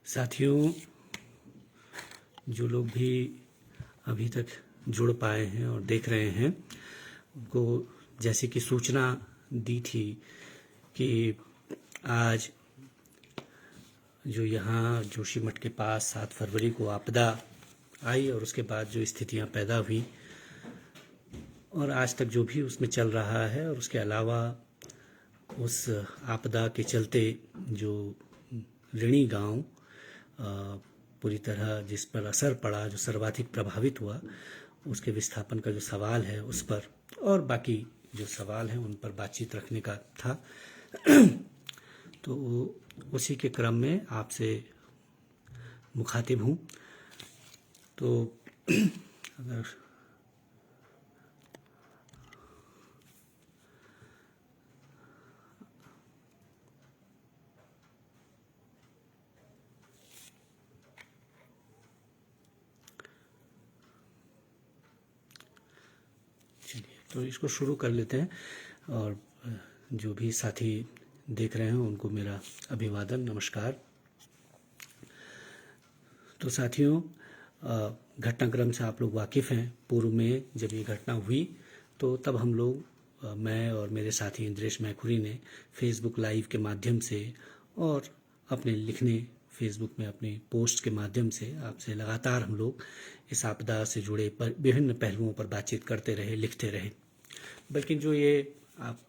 साथियों, जो लोग भी अभी तक जुड़ पाए हैं और देख रहे हैं, उनको जैसे कि सूचना दी थी कि आज जो यहाँ जोशीमठ के पास 7 फरवरी को आपदा आई और उसके बाद जो स्थितियाँ पैदा हुई और आज तक जो भी उसमें चल रहा है, और उसके अलावा उस आपदा के चलते जो ऋणी गांव पूरी तरह जिस पर असर पड़ा, जो सर्वाधिक प्रभावित हुआ, उसके विस्थापन का जो सवाल है उस पर, और बाकी जो सवाल हैं उन पर बातचीत रखने का था। तो उसी के क्रम में आपसे मुखातिब हूँ। तो अगर तो इसको शुरू कर लेते हैं, और जो भी साथी देख रहे हैं उनको मेरा अभिवादन, नमस्कार। तो साथियों, घटनाक्रम से आप लोग वाकिफ़ हैं। पूर्व में जब ये घटना हुई तो तब हम लोग, मैं और मेरे साथी इंद्रेश मैखुरी ने फेसबुक लाइव के माध्यम से और अपने लिखने फेसबुक में अपने पोस्ट के माध्यम से आपसे लगातार हम लोग इस आपदा से जुड़े पर विभिन्न पहलुओं पर बातचीत करते रहे, लिखते रहे। बल्कि जो ये आप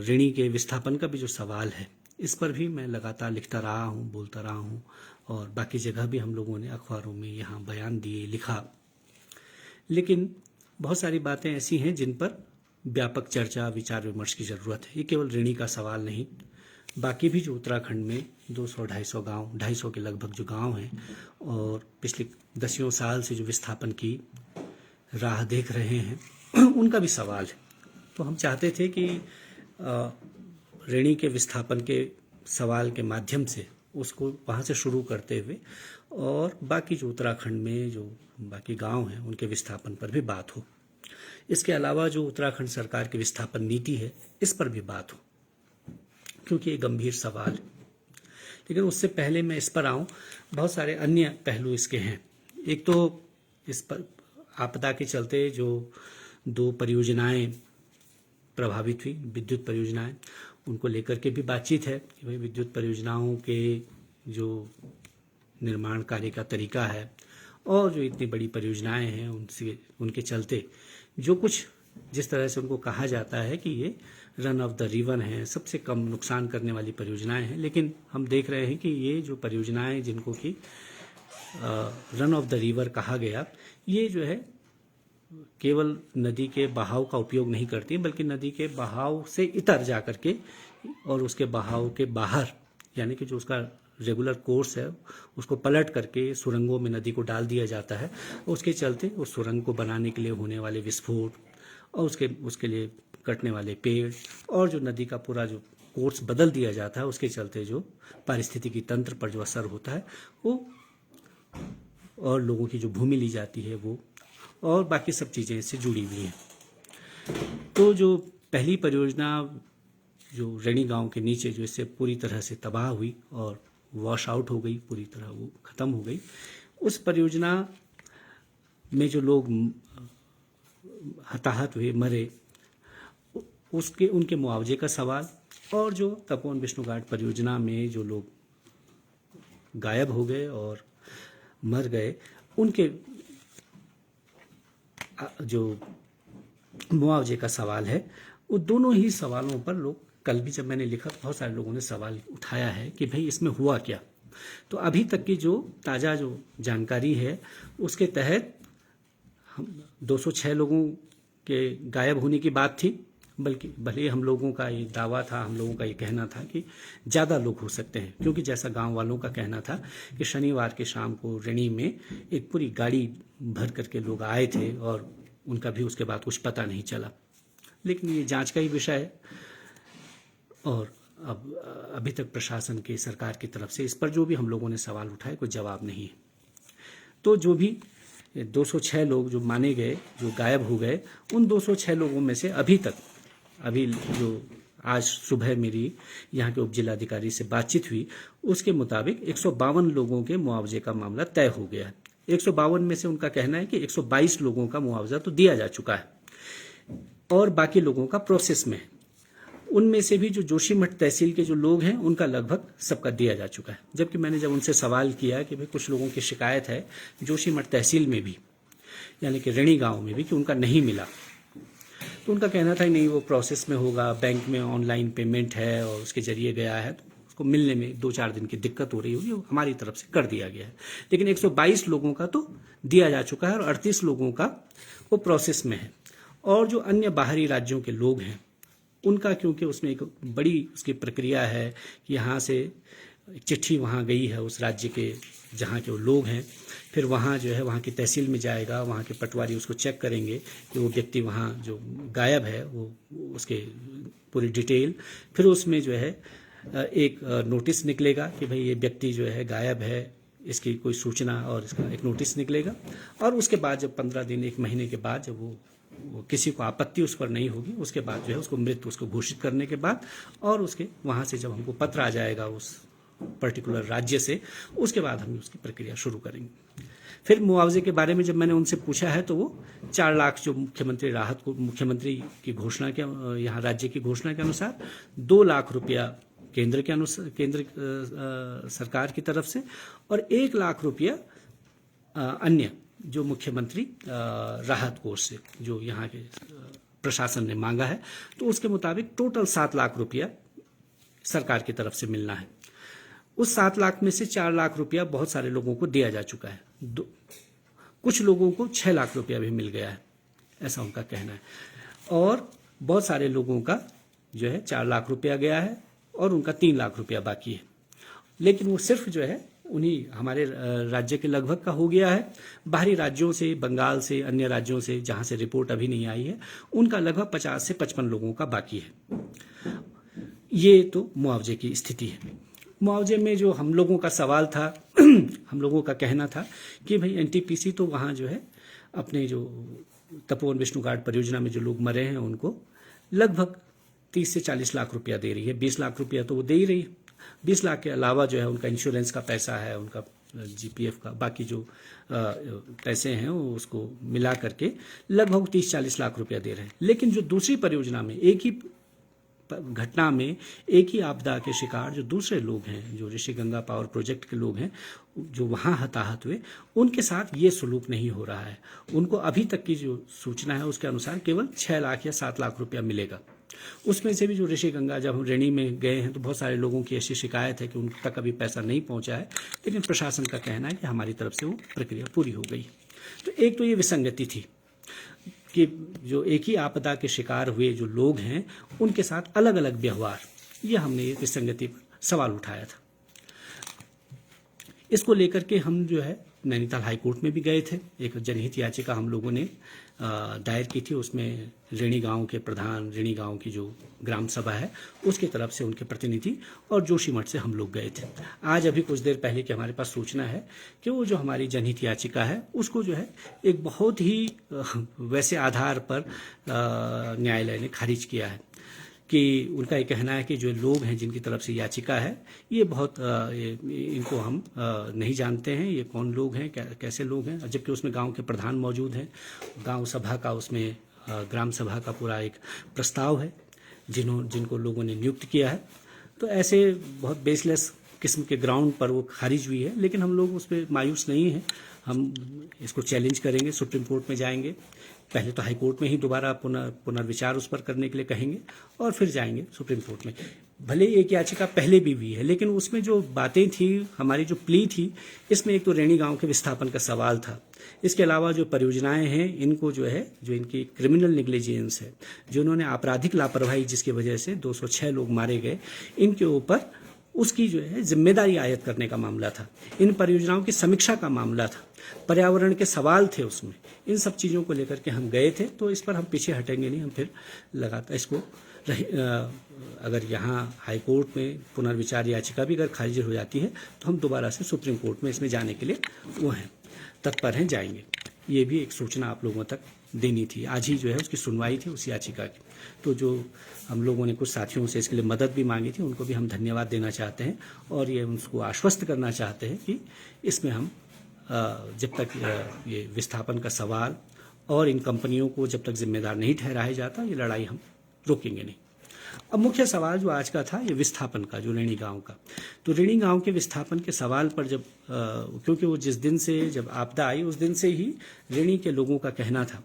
ऋणी के विस्थापन का भी जो सवाल है, इस पर भी मैं लगातार लिखता रहा हूँ, बोलता रहा हूँ, और बाकी जगह भी हम लोगों ने अखबारों में यहाँ बयान दिए, लिखा। लेकिन बहुत सारी बातें ऐसी हैं जिन पर व्यापक चर्चा, विचार विमर्श की ज़रूरत है। ये केवल ऋणी का सवाल नहीं, बाकी भी जो उत्तराखंड में 200-250 गांव, 250 के लगभग जो गांव हैं और पिछले 10 साल से जो विस्थापन की राह देख रहे हैं, उनका भी सवाल है। तो हम चाहते थे कि ऋणी के विस्थापन के सवाल के माध्यम से उसको वहाँ से शुरू करते हुए और बाकी जो उत्तराखंड में जो बाकी गांव हैं उनके विस्थापन पर भी बात हो। इसके अलावा जो उत्तराखंड सरकार की विस्थापन नीति है, इस पर भी बात हो, क्योंकि ये गंभीर सवाल है। लेकिन उससे पहले मैं इस पर आऊँ, बहुत सारे अन्य पहलू इसके हैं। एक तो इस पर आपदा के चलते जो 2 परियोजनाएं प्रभावित हुई, विद्युत परियोजनाएं, उनको लेकर के भी बातचीत है कि भाई विद्युत परियोजनाओं के जो निर्माण कार्य का तरीका है और जो इतनी बड़ी परियोजनाएं हैं उनसे, उनके चलते जो कुछ जिस तरह से उनको कहा जाता है कि ये रन ऑफ द रिवर हैं, सबसे कम नुकसान करने वाली परियोजनाएं हैं, लेकिन हम देख रहे हैं कि ये जो परियोजनाएं जिनको कि रन ऑफ द रिवर कहा गया, ये जो है केवल नदी के बहाव का उपयोग नहीं करती, बल्कि नदी के बहाव से इतर जा कर के और उसके बहाव के बाहर, यानी कि जो उसका रेगुलर कोर्स है उसको पलट करके सुरंगों में नदी को डाल दिया जाता है। उसके चलते उस सुरंग को बनाने के लिए होने वाले विस्फोट और उसके लिए कटने वाले पेड़ और जो नदी का पूरा जो कोर्स बदल दिया जाता है, उसके चलते जो पारिस्थितिकी तंत्र पर जो असर होता है वो, और लोगों की जो भूमि ली जाती है वो, और बाकी सब चीज़ें इससे जुड़ी हुई हैं। तो जो पहली परियोजना जो ऋणी गांव के नीचे जो इससे पूरी तरह से तबाह हुई और वॉश आउट हो गई, पूरी तरह वो ख़त्म हो गई, उस परियोजना में जो लोग हताहत हुए, मरे, उसके उनके मुआवजे का सवाल, और जो तपोवन विष्णु घाट परियोजना में जो लोग गायब हो गए और मर गए, उनके जो मुआवजे का सवाल है, वो दोनों ही सवालों पर लोग, कल भी जब मैंने लिखा तो बहुत सारे लोगों ने सवाल उठाया है कि भाई इसमें हुआ क्या। तो अभी तक की जो ताज़ा जो जानकारी है उसके तहत हम 206 लोगों के गायब होने की बात थी, बल्कि भले हम लोगों का ये दावा था, हम लोगों का ये कहना था कि ज़्यादा लोग हो सकते हैं, क्योंकि जैसा गांव वालों का कहना था कि शनिवार के शाम को ऋणी में एक पूरी गाड़ी भर करके लोग आए थे और उनका भी उसके बाद कुछ पता नहीं चला। लेकिन ये जांच का ही विषय है, और अब अभी तक प्रशासन की, सरकार की तरफ से इस पर जो भी हम लोगों ने सवाल उठाए कोई जवाब नहीं है। तो जो भी 206 लोग जो माने गए, जो गायब हो गए, उन 206 लोगों में से अभी जो आज सुबह मेरी यहाँ के उप जिलाधिकारी से बातचीत हुई, उसके मुताबिक 152 लोगों के मुआवजे का मामला तय हो गया है। 152 में से उनका कहना है कि 122 लोगों का मुआवजा तो दिया जा चुका है और बाकी लोगों का प्रोसेस में है। उनमें से भी जो जोशीमठ तहसील के जो लोग हैं उनका लगभग सबका दिया जा चुका है। जबकि मैंने जब उनसे सवाल किया कि भाई कुछ लोगों की शिकायत है जोशीमठ तहसील में भी, यानी कि ऋणी गांव में भी, कि उनका नहीं मिला, तो उनका कहना था नहीं वो प्रोसेस में होगा, बैंक में ऑनलाइन पेमेंट है और उसके जरिए गया है, तो उसको मिलने में 2-4 दिन की दिक्कत हो रही होगी, हमारी तरफ से कर दिया गया है। लेकिन 122 लोगों का तो दिया जा चुका है और 38 लोगों का वो प्रोसेस में है। और जो अन्य बाहरी राज्यों के लोग हैं उनका, क्योंकि उसमें एक बड़ी उसकी प्रक्रिया है कि यहाँ से एक चिट्ठी वहाँ गई है उस राज्य के जहाँ के वो लोग हैं, फिर वहाँ जो है वहाँ की तहसील में जाएगा, वहाँ के पटवारी उसको चेक करेंगे कि वो व्यक्ति वहाँ जो गायब है वो उसके पूरी डिटेल, फिर उसमें जो है एक नोटिस निकलेगा कि भाई ये व्यक्ति जो है गायब है, इसकी कोई सूचना और इसका एक नोटिस निकलेगा। और उसके बाद जब 15 दिन 1 महीने के बाद जब वो किसी को आपत्ति उस पर नहीं होगी, उसके बाद जो है उसको मृत उसको घोषित करने के बाद और उसके वहाँ से जब हमको पत्र आ जाएगा उस पर्टिकुलर राज्य से, उसके बाद हम उसकी प्रक्रिया शुरू करेंगे। फिर मुआवजे के बारे में जब मैंने उनसे पूछा है तो वो 4 लाख जो मुख्यमंत्री राहत को मुख्यमंत्री की घोषणा के यहाँ राज्य की घोषणा के अनुसार 2 लाख रुपया केंद्र के अनुसार केंद्र सरकार की तरफ से और 1 लाख रुपया अन्य जो मुख्यमंत्री राहत कोष से जो यहाँ के प्रशासन ने मांगा है, तो उसके मुताबिक टोटल 7 लाख रुपया सरकार की तरफ से मिलना है। उस 7 लाख में से 4 लाख रुपया बहुत सारे लोगों को दिया जा चुका है, कुछ लोगों को 6 लाख रुपया भी मिल गया है, ऐसा उनका कहना है। और बहुत सारे लोगों का जो है 4 लाख रुपया गया है और उनका 3 लाख रुपया बाकी है। लेकिन वो सिर्फ जो है उन्हीं हमारे राज्य के लगभग का हो गया है। बाहरी राज्यों से, बंगाल से, अन्य राज्यों से जहाँ से रिपोर्ट अभी नहीं आई है, उनका लगभग 50 से 55 लोगों का बाकी है। ये तो मुआवजे की स्थिति है। मुआवजे में जो हम लोगों का सवाल था हम लोगों का कहना था कि भाई एनटीपीसी तो वहाँ जो है अपने जो तपोवन विष्णु घाट परियोजना में जो लोग मरे हैं उनको लगभग 30 से 40 लाख रुपया दे रही है। 20 लाख रुपया तो वो दे ही रही है। 20 लाख के अलावा जो है उनका इंश्योरेंस का पैसा है, उनका जीपीएफ का बाकी जो पैसे हैं वो उसको मिला करके लगभग 30-40 लाख रुपया दे रहे हैं। लेकिन जो दूसरी परियोजना में एक ही घटना में एक ही आपदा के शिकार जो दूसरे लोग हैं, जो ऋषिगंगा पावर प्रोजेक्ट के लोग हैं जो वहाँ हताहत हुए, उनके साथ ये सलूक नहीं हो रहा है। उनको अभी तक की जो सूचना है उसके अनुसार केवल 6 लाख या 7 लाख रुपया मिलेगा। उसमें से भी जो ऋषिगंगा जब हम ऋणी में गए हैं तो बहुत सारे लोगों की ऐसी शिकायत है कि उन तक अभी पैसा नहीं पहुंचा है, लेकिन प्रशासन का कहना है कि हमारी तरफ से वो प्रक्रिया पूरी हो गई। तो एक तो ये विसंगति थी कि जो एक ही आपदा के शिकार हुए जो लोग हैं उनके साथ अलग अलग व्यवहार, ये हमने ये विसंगति पर सवाल उठाया था। इसको लेकर के हम जो है नैनीताल हाईकोर्ट में भी गए थे। एक जनहित याचिका हम लोगों ने दायर की थी, उसमें ऋणी गांव के प्रधान, ऋणी गांव की जो ग्राम सभा है उसकी तरफ से उनके प्रतिनिधि और जोशीमठ से हम लोग गए थे। आज अभी कुछ देर पहले की हमारे पास सूचना है कि वो जो हमारी जनहित याचिका है उसको जो है एक बहुत ही वैसे आधार पर न्यायालय ने खारिज किया है कि उनका ये कहना है कि जो लोग हैं जिनकी तरफ से याचिका है ये बहुत इनको हम नहीं जानते हैं, ये कौन लोग हैं, कैसे लोग हैं, जबकि उसमें गांव के प्रधान मौजूद हैं, गांव सभा का उसमें ग्राम सभा का पूरा एक प्रस्ताव है जिनको लोगों ने नियुक्त किया है। तो ऐसे बहुत बेसलेस किस्म के ग्राउंड पर वो खारिज हुई है, लेकिन हम लोग उस पर मायूस नहीं हैं। हम इसको चैलेंज करेंगे, सुप्रीम कोर्ट में जाएंगे, पहले तो हाई कोर्ट में ही दोबारा पुनर्विचार उस पर करने के लिए कहेंगे और फिर जाएंगे सुप्रीम कोर्ट में। भले एक याचिका पहले भी हुई है, लेकिन उसमें जो बातें थी, हमारी जो प्ली थी, इसमें एक तो ऋणी गांव के विस्थापन का सवाल था। इसके अलावा जो परियोजनाएं हैं इनको जो है जो इनकी क्रिमिनल नेग्लिजेंस है, जो उन्होंने आपराधिक लापरवाही जिसकी वजह से 206 लोग मारे गए, इनके ऊपर उसकी जो है जिम्मेदारी आयत करने का मामला था। इन परियोजनाओं की समीक्षा का मामला था, पर्यावरण के सवाल थे उसमें। इन सब चीज़ों को लेकर के हम गए थे, तो इस पर हम पीछे हटेंगे नहीं। हम फिर लगातार इसको अगर यहाँ हाई कोर्ट में पुनर्विचार याचिका भी अगर खारिज हो जाती है तो हम दोबारा से सुप्रीम कोर्ट में इसमें जाने के लिए वो हैं, तत्पर हैं, जाएंगे। ये भी एक सूचना आप लोगों तक देनी थी। आज ही जो है उसकी सुनवाई थी उस याचिका की। तो जो हम लोगों ने कुछ साथियों से इसके लिए मदद भी मांगी थी, उनको भी हम धन्यवाद देना चाहते हैं और ये उनको आश्वस्त करना चाहते हैं कि इसमें हम जब तक ये विस्थापन का सवाल और इन कंपनियों को जब तक जिम्मेदार नहीं ठहराया जाता, ये लड़ाई हम रोकेंगे नहीं। अब मुख्य सवाल जो आज का था ये विस्थापन का, जो ऋणी गांव का। तो ऋणी गांव के विस्थापन के सवाल पर जब क्योंकि वो जिस दिन से जब आपदा आई उस दिन से ही ऋणी के लोगों का कहना था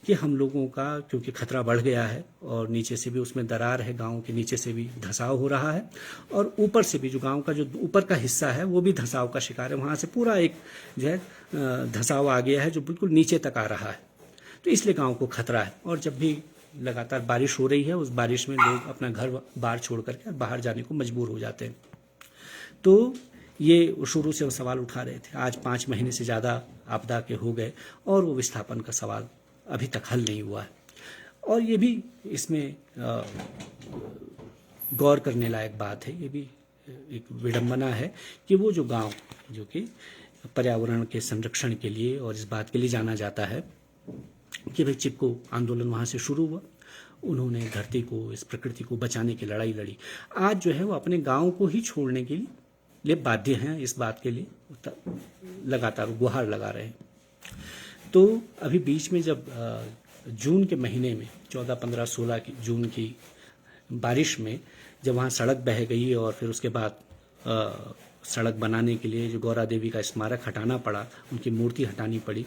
कि हम लोगों का क्योंकि खतरा बढ़ गया है और नीचे से भी उसमें दरार है, गांव के नीचे से भी धंसाव हो रहा है और ऊपर से भी जो गांव का जो ऊपर का हिस्सा है वो भी धंसाव का शिकार है। वहाँ से पूरा एक जो है धंसाव आ गया है जो बिल्कुल नीचे तक आ रहा है। तो इसलिए गांव को खतरा है और जब भी लगातार बारिश हो रही है उस बारिश में लोग अपना घर बाहर छोड़ करके बाहर जाने को मजबूर हो जाते हैं। तो ये शुरू से वो सवाल उठा रहे थे। आज 5 महीने से ज़्यादा आपदा के हो गए और वो विस्थापन का सवाल अभी तक हल नहीं हुआ है। और ये भी इसमें गौर करने लायक बात है, ये भी एक विडंबना है कि वो जो गांव जो कि पर्यावरण के संरक्षण के लिए और इस बात के लिए जाना जाता है कि भाई चिपको आंदोलन वहाँ से शुरू हुआ, उन्होंने धरती को, इस प्रकृति को बचाने की लड़ाई लड़ी। आज जो है वो अपने गांव को ही छोड़ने के लिए बाध्य हैं, इस बात के लिए लगातार गुहार लगा रहे हैं। तो अभी बीच में जब जून के महीने में 14, 15, 16 की जून की बारिश में जब वहाँ सड़क बह गई और फिर उसके बाद सड़क बनाने के लिए जो गौरा देवी का स्मारक हटाना पड़ा, उनकी मूर्ति हटानी पड़ी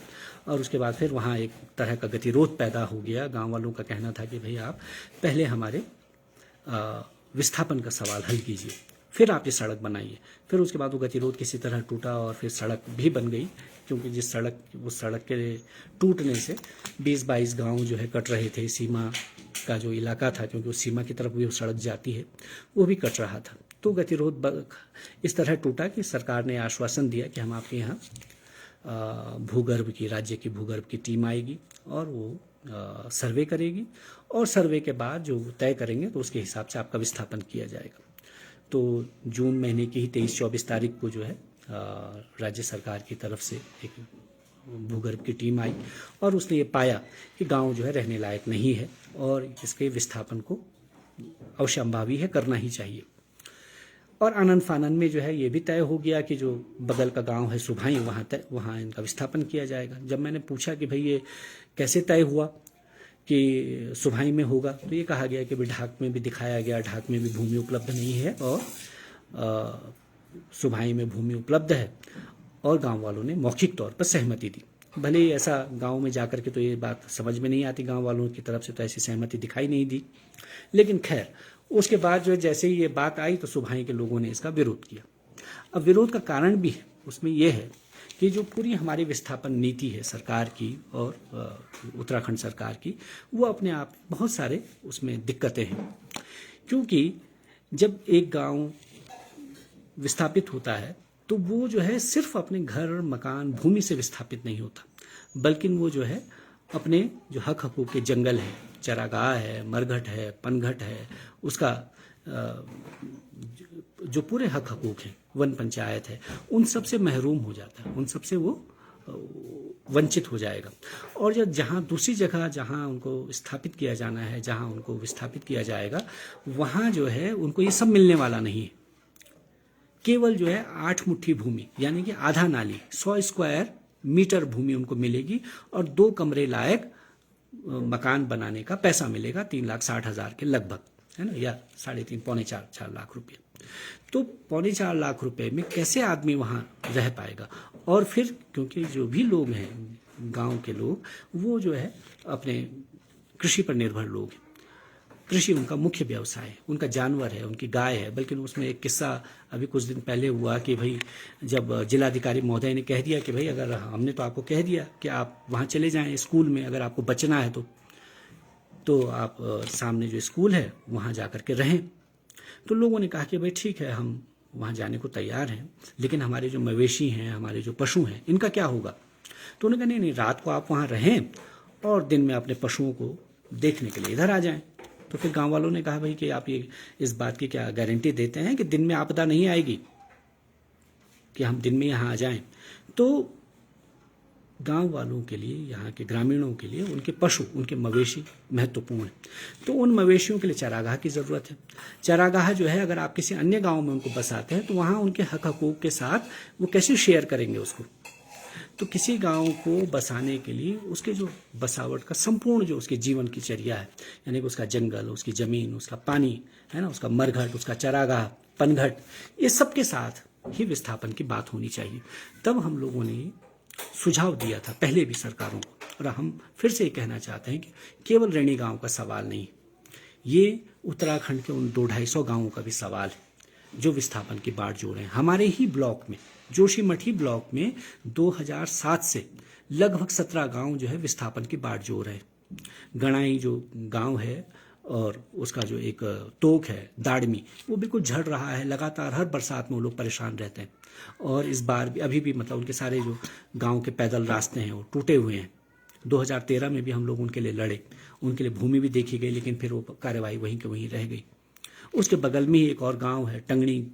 और उसके बाद फिर वहाँ एक तरह का गतिरोध पैदा हो गया। गांव वालों का कहना था कि भाई आप पहले हमारे विस्थापन का सवाल हल कीजिए, फिर आप ये सड़क बनाइए। फिर उसके बाद वो गतिरोध किसी तरह टूटा और फिर सड़क भी बन गई, क्योंकि उस सड़क के टूटने से 20-22 गांव जो है कट रहे थे। सीमा का जो इलाका था, क्योंकि उस सीमा की तरफ भी वो सड़क जाती है, वो भी कट रहा था। तो गतिरोध इस तरह टूटा कि सरकार ने आश्वासन दिया कि हम आपके यहाँ राज्य की भूगर्भ की टीम आएगी और वो सर्वे करेगी और सर्वे के बाद जो तय करेंगे तो उसके हिसाब से आपका विस्थापन किया जाएगा। तो जून महीने की ही 23-24 तारीख को जो है राज्य सरकार की तरफ से एक भूगर्भ की टीम आई और उसने ये पाया कि गांव जो है रहने लायक नहीं है और इसके विस्थापन को अवश्यंभावी है, करना ही चाहिए। और आनंद फानन में जो है ये भी तय हो गया कि जो बगल का गांव है सुभाई, वहाँ इनका विस्थापन किया जाएगा। जब मैंने पूछा कि भाई ये कैसे तय हुआ कि सुभाई में होगा, तो ये कहा गया कि ढाक में भी दिखाया गया, ढाक में भी भूमि उपलब्ध नहीं है और सुभाई में भूमि उपलब्ध है और गांव वालों ने मौखिक तौर पर सहमति दी। भले ही ऐसा गांव में जाकर के तो ये बात समझ में नहीं आती, गांव वालों की तरफ से तो ऐसी सहमति दिखाई नहीं दी, लेकिन खैर उसके बाद जो है जैसे ही ये बात आई तो सुभाई के लोगों ने इसका विरोध किया। अब विरोध का कारण भी है, उसमें यह है कि जो पूरी हमारी विस्थापन नीति है सरकार की और उत्तराखंड सरकार की, वो अपने आप बहुत सारे उसमें दिक्कतें हैं। क्योंकि जब एक गांव विस्थापित होता है तो वो जो है सिर्फ अपने घर, मकान, भूमि से विस्थापित नहीं होता, बल्कि वो जो है अपने जो हक हकूक के जंगल है, चरागाह है, मरघट है, पनघट है, उसका जो पूरे हक हकूक हैं, वन पंचायत है, उन सब से महरूम हो जाता है, उन सब से वो वंचित हो जाएगा। और जब जहाँ दूसरी जगह जहाँ उनको स्थापित किया जाना है, जहाँ उनको विस्थापित किया जाएगा, वहाँ जो है उनको ये सब मिलने वाला नहीं है। केवल जो है 8 मुट्ठी भूमि यानी कि आधा नाली 100 स्क्वायर मीटर भूमि उनको मिलेगी और 2 कमरे लायक मकान बनाने का पैसा मिलेगा 3,60,000 के लगभग, है ना, या 3.5 पौने 4 लाख रुपये। तो पौने 4 लाख रुपए में कैसे आदमी वहाँ रह पाएगा? और फिर क्योंकि जो भी लोग हैं गांव के लोग, वो जो है अपने कृषि पर निर्भर लोग हैं, कृषि उनका मुख्य व्यवसाय है, उनका जानवर है, उनकी गाय है। बल्कि उसमें एक किस्सा अभी कुछ दिन पहले हुआ कि भाई जब जिलाधिकारी महोदय ने कह दिया कि भाई अगर हमने तो आपको कह दिया कि आप वहाँ चले जाएं स्कूल में, अगर आपको बचना है तो आप सामने जो स्कूल है वहाँ जा कर के रहें। तो लोगों ने कहा कि भाई ठीक है, हम वहाँ जाने को तैयार हैं, लेकिन हमारे जो मवेशी हैं, हमारे जो पशु हैं, इनका क्या होगा? तो उन्होंने कहा नहीं, रात को आप वहाँ रहें और दिन में अपने पशुओं को देखने के लिए इधर आ जाएं। तो फिर गांव वालों ने कहा भाई कि आप ये इस बात की क्या गारंटी देते हैं कि दिन में आपदा नहीं आएगी, कि हम दिन में यहाँ आ जाएं? तो गांव वालों के लिए, यहाँ के ग्रामीणों के लिए उनके पशु, उनके मवेशी महत्वपूर्ण हैं। तो उन मवेशियों के लिए चारागाह की ज़रूरत है। चारागाह जो है, अगर आप किसी अन्य गांव में उनको बसाते हैं तो वहाँ उनके हक हकूक़ के साथ वो कैसे शेयर करेंगे उसको। तो किसी गांव को बसाने के लिए उसके जो बसावट का संपूर्ण जो उसके जीवन की चर्या है, यानी कि उसका जंगल, उसकी ज़मीन, उसका पानी है ना, उसका मरघट, उसका चरागाह, पनघट, ये सब के साथ ही विस्थापन की बात होनी चाहिए। तब हम लोगों ने सुझाव दिया था पहले भी सरकारों को, और हम फिर से ये कहना चाहते हैं कि केवल रैणी गांव का सवाल नहीं, ये उत्तराखंड के उन 200-250 गांवों का भी सवाल है जो विस्थापन की बाढ़ जोड़ हैं। हमारे ही ब्लॉक में, जोशीमठी ब्लॉक में 2007 से लगभग 17 गांव जो है विस्थापन की बाढ़ जोड़ है। गणाई जो गांव है और उसका जो एक तोक है दाड़मी, वो बिल्कुल झड़ रहा है, लगातार हर बरसात में वो लोग परेशान रहते हैं। और इस बार भी अभी भी मतलब उनके सारे जो गांव के पैदल रास्ते हैं वो टूटे हुए हैं। 2013 में भी हम लोग उनके लिए लड़े, उनके लिए भूमि भी देखी गई, लेकिन फिर वो कार्यवाही वहीं के वहीं रह गई। उसके बगल में ही एक और गांव है टंगनी,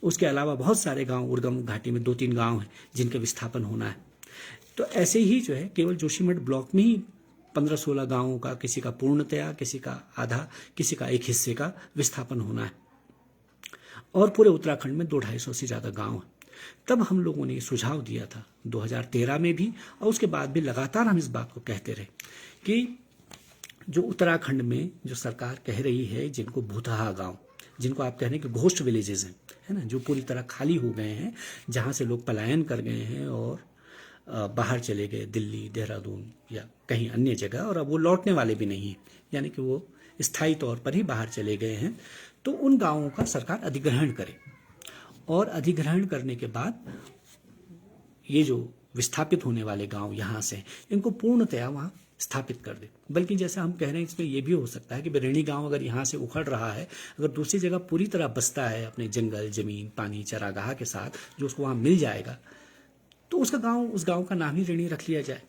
उसके अलावा बहुत सारे गांव उर्गम घाटी में 2-3 गांव हैं जिनके विस्थापन होना है। तो ऐसे ही जो है केवल जोशीमठ ब्लॉक में ही 15-16 गांवों का, किसी का पूर्णतया, किसी का आधा, किसी का एक हिस्से का विस्थापन होना है। और पूरे उत्तराखंड में 200-250 से ज़्यादा गांव हैं। तब हम लोगों ने सुझाव दिया था 2013 में भी, और उसके बाद भी लगातार हम इस बात को कहते रहे कि जो उत्तराखंड में जो सरकार कह रही है, जिनको भूतहा गांव, जिनको आप कह रहे हैं कि घोस्ट विलेजेस हैं, है ना, जो पूरी तरह खाली हो गए हैं, जहां से लोग पलायन कर गए हैं और बाहर चले गए, दिल्ली, देहरादून या कहीं अन्य जगह, और अब वो लौटने वाले भी नहीं हैं, यानी कि वो स्थायी तौर पर ही बाहर चले गए हैं। तो उन गांवों का सरकार अधिग्रहण करे, और अधिग्रहण करने के बाद ये जो विस्थापित होने वाले गांव यहाँ से, इनको पूर्णतया वहाँ स्थापित कर दे। बल्कि जैसा हम कह रहे हैं, इसमें यह भी हो सकता है कि रैणी गांव अगर यहाँ से उखड़ रहा है, अगर दूसरी जगह पूरी तरह बसता है अपने जंगल, जमीन, पानी, चरागाह के साथ, जो उसको वहाँ मिल जाएगा, तो उसका गांव, उस गांव का नाम ही रैणी रख लिया जाए,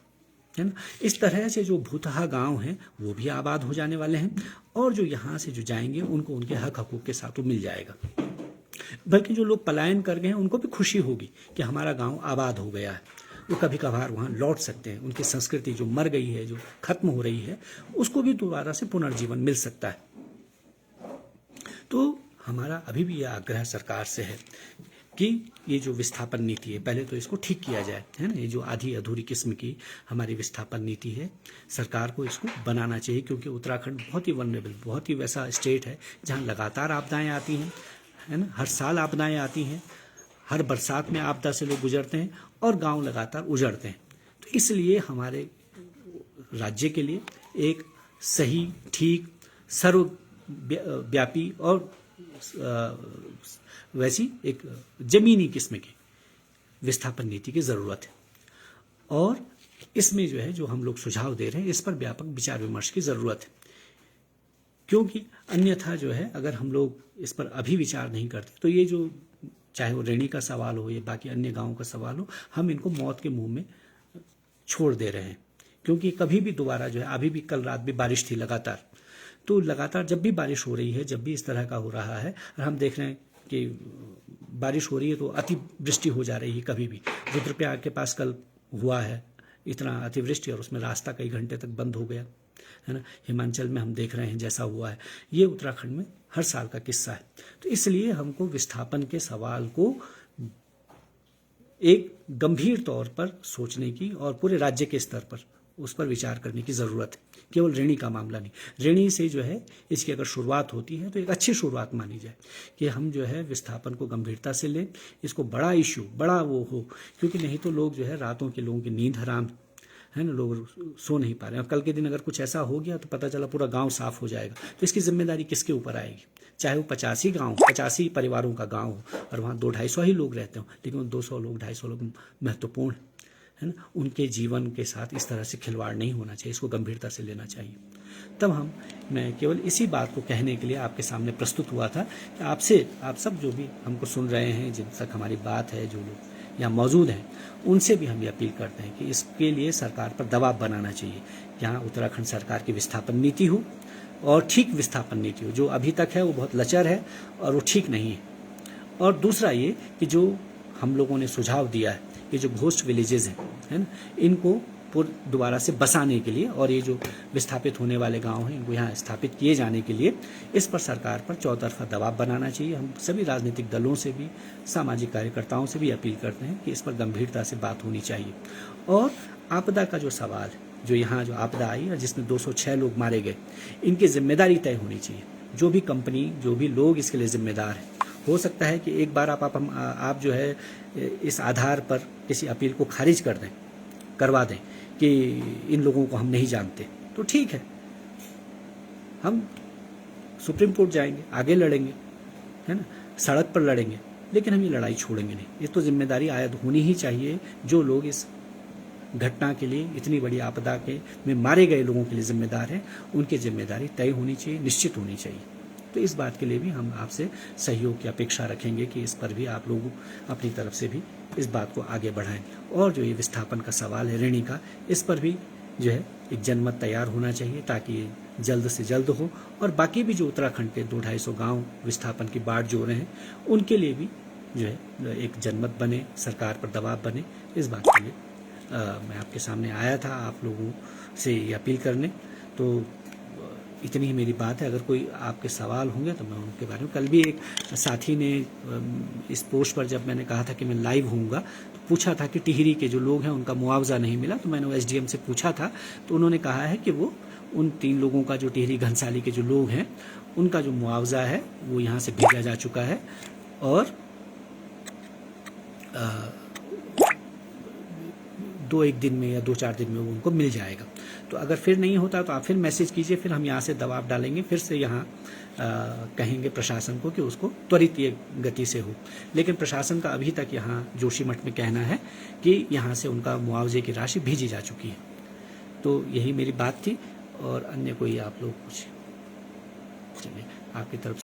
है ना। इस तरह से जो भूतहा गांव हैं वो भी आबाद हो जाने वाले हैं, और जो यहाँ से जो जाएंगे उनको उनके हक हकूक के साथ वो मिल जाएगा। बल्कि जो लोग पलायन कर गए हैं उनको भी खुशी होगी कि हमारा गांव आबाद हो गया है, वो कभी कभार वहाँ लौट सकते हैं। उनकी संस्कृति जो मर गई है, जो खत्म हो रही है, उसको भी दोबारा से पुनर्जीवन मिल सकता है। तो हमारा अभी भी यह आग्रह सरकार से है कि ये जो विस्थापन नीति है, पहले तो इसको ठीक किया जाए, है ना। ये जो आधी अधूरी किस्म की हमारी विस्थापन नीति है, सरकार को इसको बनाना चाहिए, क्योंकि उत्तराखंड बहुत ही वल्नरेबल, बहुत ही वैसा स्टेट है जहाँ लगातार आपदाएं आती हैं, है ना। हर साल आपदाएं आती हैं, हर बरसात में आपदा से लोग गुजरते हैं और गांव लगातार उजड़ते हैं। तो इसलिए हमारे राज्य के लिए एक सही, ठीक, सर्वव्यापी और वैसी एक जमीनी किस्म की विस्थापन नीति की ज़रूरत है। और इसमें जो है, जो हम लोग सुझाव दे रहे हैं, इस पर व्यापक विचार विमर्श की ज़रूरत है, क्योंकि अन्यथा जो है, अगर हम लोग इस पर अभी विचार नहीं करते तो ये जो, चाहे वो रैणी का सवाल हो या बाकी अन्य गांवों का सवाल हो, हम इनको मौत के मुंह में छोड़ दे रहे हैं। क्योंकि कभी भी दोबारा जो है, अभी भी कल रात भी बारिश थी लगातार, तो लगातार जब भी बारिश हो रही है, जब भी इस तरह का हो रहा है, और हम देख रहे हैं कि बारिश हो रही है तो अतिवृष्टि हो जा रही है। कभी भी रुद्रप्रयाग के पास कल हुआ है इतना अतिवृष्टि, और उसमें रास्ता कई घंटे तक बंद हो गया, है ना। हिमाचल में हम देख रहे हैं जैसा हुआ है, ये उत्तराखंड में हर साल का किस्सा है। तो इसलिए हमको विस्थापन के सवाल को एक गंभीर तौर पर सोचने की और पूरे राज्य के स्तर पर उस पर विचार करने की ज़रूरत है। केवल रैणी का मामला नहीं, रैणी से जो है इसकी अगर शुरुआत होती है तो एक अच्छी शुरुआत मानी जाए कि हम जो है विस्थापन को गंभीरता से लें, इसको बड़ा इशू, बड़ा वो हो, क्योंकि नहीं तो लोग जो है, रातों के लोगों की नींद हराम है ना, लोग सो नहीं पा रहे हैं। और कल के दिन अगर कुछ ऐसा हो गया तो पता चला पूरा गांव साफ हो जाएगा, तो इसकी जिम्मेदारी किसके ऊपर आएगी। चाहे वो 85 परिवारों का गांव हो और वहाँ 200-250 ही लोग रहते हो, लेकिन वो 200 लोग, 250 लोग महत्वपूर्ण है ना, उनके जीवन के साथ इस तरह से खिलवाड़ नहीं होना चाहिए, इसको गंभीरता से लेना चाहिए। तब मैं केवल इसी बात को कहने के लिए आपके सामने प्रस्तुत हुआ था कि आपसे, आप सब जो भी हमको सुन रहे हैं, जिन तक हमारी बात है, जो लोग यहाँ मौजूद हैं, उनसे भी हम ये अपील करते हैं कि इसके लिए सरकार पर दबाव बनाना चाहिए। यहाँ उत्तराखंड सरकार की विस्थापन नीति हो, और ठीक विस्थापन नीति हो। जो अभी तक है वो बहुत लचर है और वो ठीक नहीं है। और दूसरा ये कि जो हम लोगों ने सुझाव दिया है ये जो घोस्ट विलेजेस हैं, है ना, इनको दोबारा से बसाने के लिए और ये जो विस्थापित होने वाले गांव हैं इनको यहाँ स्थापित किए जाने के लिए इस पर सरकार पर चौतरफा दबाव बनाना चाहिए। हम सभी राजनीतिक दलों से भी, सामाजिक कार्यकर्ताओं से भी अपील करते हैं कि इस पर गंभीरता से बात होनी चाहिए। और आपदा का जो सवाल है, जो यहाँ जो आपदा आई और जिसमें 206 लोग मारे गए, इनकी जिम्मेदारी तय होनी चाहिए। जो भी कंपनी, जो भी लोग इसके लिए जिम्मेदार हैं, हो सकता है कि एक बार आप जो है इस आधार पर किसी अपील को खारिज करवा दें कि इन लोगों को हम नहीं जानते, तो ठीक है, हम सुप्रीम कोर्ट जाएंगे, आगे लड़ेंगे, है ना, सड़क पर लड़ेंगे, लेकिन हम ये लड़ाई छोड़ेंगे नहीं। ये तो जिम्मेदारी आयद होनी ही चाहिए। जो लोग इस घटना के लिए, इतनी बड़ी आपदा के में मारे गए लोगों के लिए जिम्मेदार हैं, उनकी जिम्मेदारी तय होनी चाहिए, निश्चित होनी चाहिए। तो इस बात के लिए भी हम आपसे सहयोग की अपेक्षा रखेंगे कि इस पर भी आप लोग अपनी तरफ से भी इस बात को आगे बढ़ाएं। और जो ये विस्थापन का सवाल है ऋणी का, इस पर भी जो है एक जनमत तैयार होना चाहिए ताकि ये जल्द से जल्द हो। और बाकी भी जो उत्तराखंड के 200-250 गांव विस्थापन की बाट जो रहे हैं, उनके लिए भी जो है एक जनमत बने, सरकार पर दबाव बने। इस बात के लिए मैं आपके सामने आया था आप लोगों से ये अपील करने। तो इतनी ही मेरी बात है। अगर कोई आपके सवाल होंगे तो मैं उनके बारे में, कल भी एक साथी ने इस पोस्ट पर जब मैंने कहा था कि मैं लाइव होऊंगा तो पूछा था कि टिहरी के जो लोग हैं उनका मुआवजा नहीं मिला। तो मैंने एसडीएम से पूछा था, तो उन्होंने कहा है कि वो उन 3 लोगों का, जो टिहरी घनसाली के जो लोग हैं, उनका जो मुआवजा है वो यहाँ से भेजा जा चुका है और 2-1 दिन में या 2-4 दिन में वो उनको मिल जाएगा। तो अगर फिर नहीं होता तो आप फिर मैसेज कीजिए, फिर हम यहाँ से दबाव डालेंगे, फिर से यहाँ कहेंगे प्रशासन को कि उसको त्वरित ये गति से हो। लेकिन प्रशासन का अभी तक यहाँ जोशीमठ में कहना है कि यहाँ से उनका मुआवजे की राशि भेजी जा चुकी है। तो यही मेरी बात थी। और अन्य कोई आप लोग कुछ, चलिए आपकी तरफ